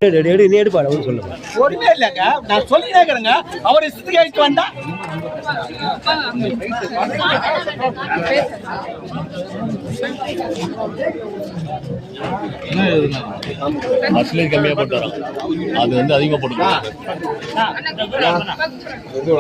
எடுப்பாடு அவரு சொல்லுங்க. ஒருமே இல்லைங்க, நான் சொல்லினே இருக்கிறேங்க. அவர் இஷ்டத்துக்கு ஆயிட்டு வந்தா கம்மியா போட்டு வரோம், அது வந்து அதிகமா போட்டு அடுத்து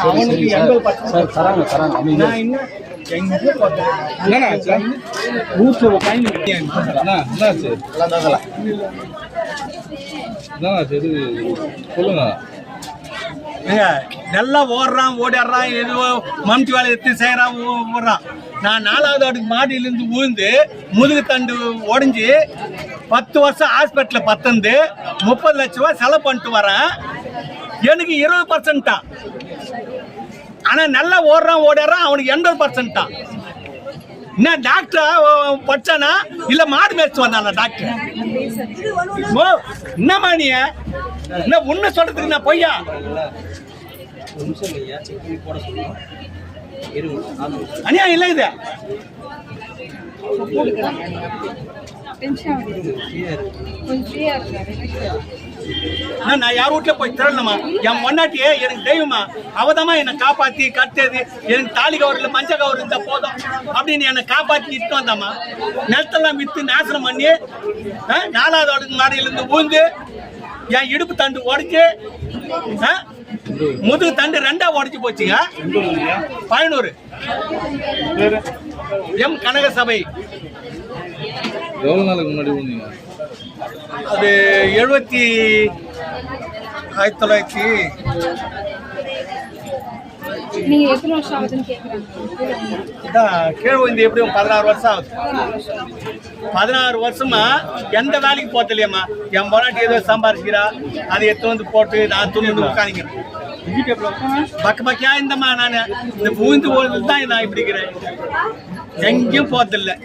அவனுக்கு 80% சொல்லுங்க. நல்லா ஓடுறான், ஓடிடுறான், எதுவோ மம்டி வேலை எடுத்து செய்யறான், ஓடுறான். நான் 4வது அடுக்கு மாடியிலிருந்து விழுந்து முதுகு தண்டு உடஞ்சி 10 வருஷம் ஹாஸ்பிட்டலில் 30 லட்ச ரூபா செலவு பண்ணிட்டு வரேன். எனக்கு 20% தான். ஆனா நல்லா ஓடுறான், ஓடிடுறான், அவனுக்கு 80% தான். என்ன டாக்டர் படிச்சானா இல்ல மாடு மேய்ச்சி வந்தானா டாக்டர்? என்னமா நீ என்ன உண்மை சொல்றதுக்கு நான் பொய்யா? அனியா இல்ல இது நான் யார் வீட்டுல போய் திரளணுமா? என் பொண்டாட்டியே எனக்கு தெய்வமா, அவதமா என்னை காப்பாத்தி கட்டது. எனக்கு தாலி கவர் இல்ல மஞ்ச கவர் இருந்தா போதும் அப்படின்னு என்னை காப்பாத்தி இட்டு வந்தாமா. நிலத்தெல்லாம் வித்து நாசனம் பண்ணி 4வது அடுக்கு மாடியிலிருந்து ஊந்து என் இடுப்பு தண்டு உடைச்சு முதுகு தண்டு 2ஆ உடைச்சு போச்சுங்க. 11 எம் கனக சபை. எவ்வளவு நாளுக்கு முன்னாடி வந்தீங்க? அது 1900 நீங்க எத்தனை வருஷம் ஆகுதுன்னு கேக்குறாங்க. கீழே வந்து எப்படியும் 16 வருஷம் ஆகுது. 16 வருஷமா எந்த வேலைக்கு போறது இல்லையம்மா. என் பொண்டாட்டி ஏதோ சம்பாதிக்கிறா, அதை எடுத்து வந்து போட்டு நான் துணி உட்காந்துக்கிறேன். பக்கமா இந்தம்மா நான் இந்த பூந்து போறது தான் நான் இப்படி இருக்கிறேன். எங்கேயும் போறதில்லை.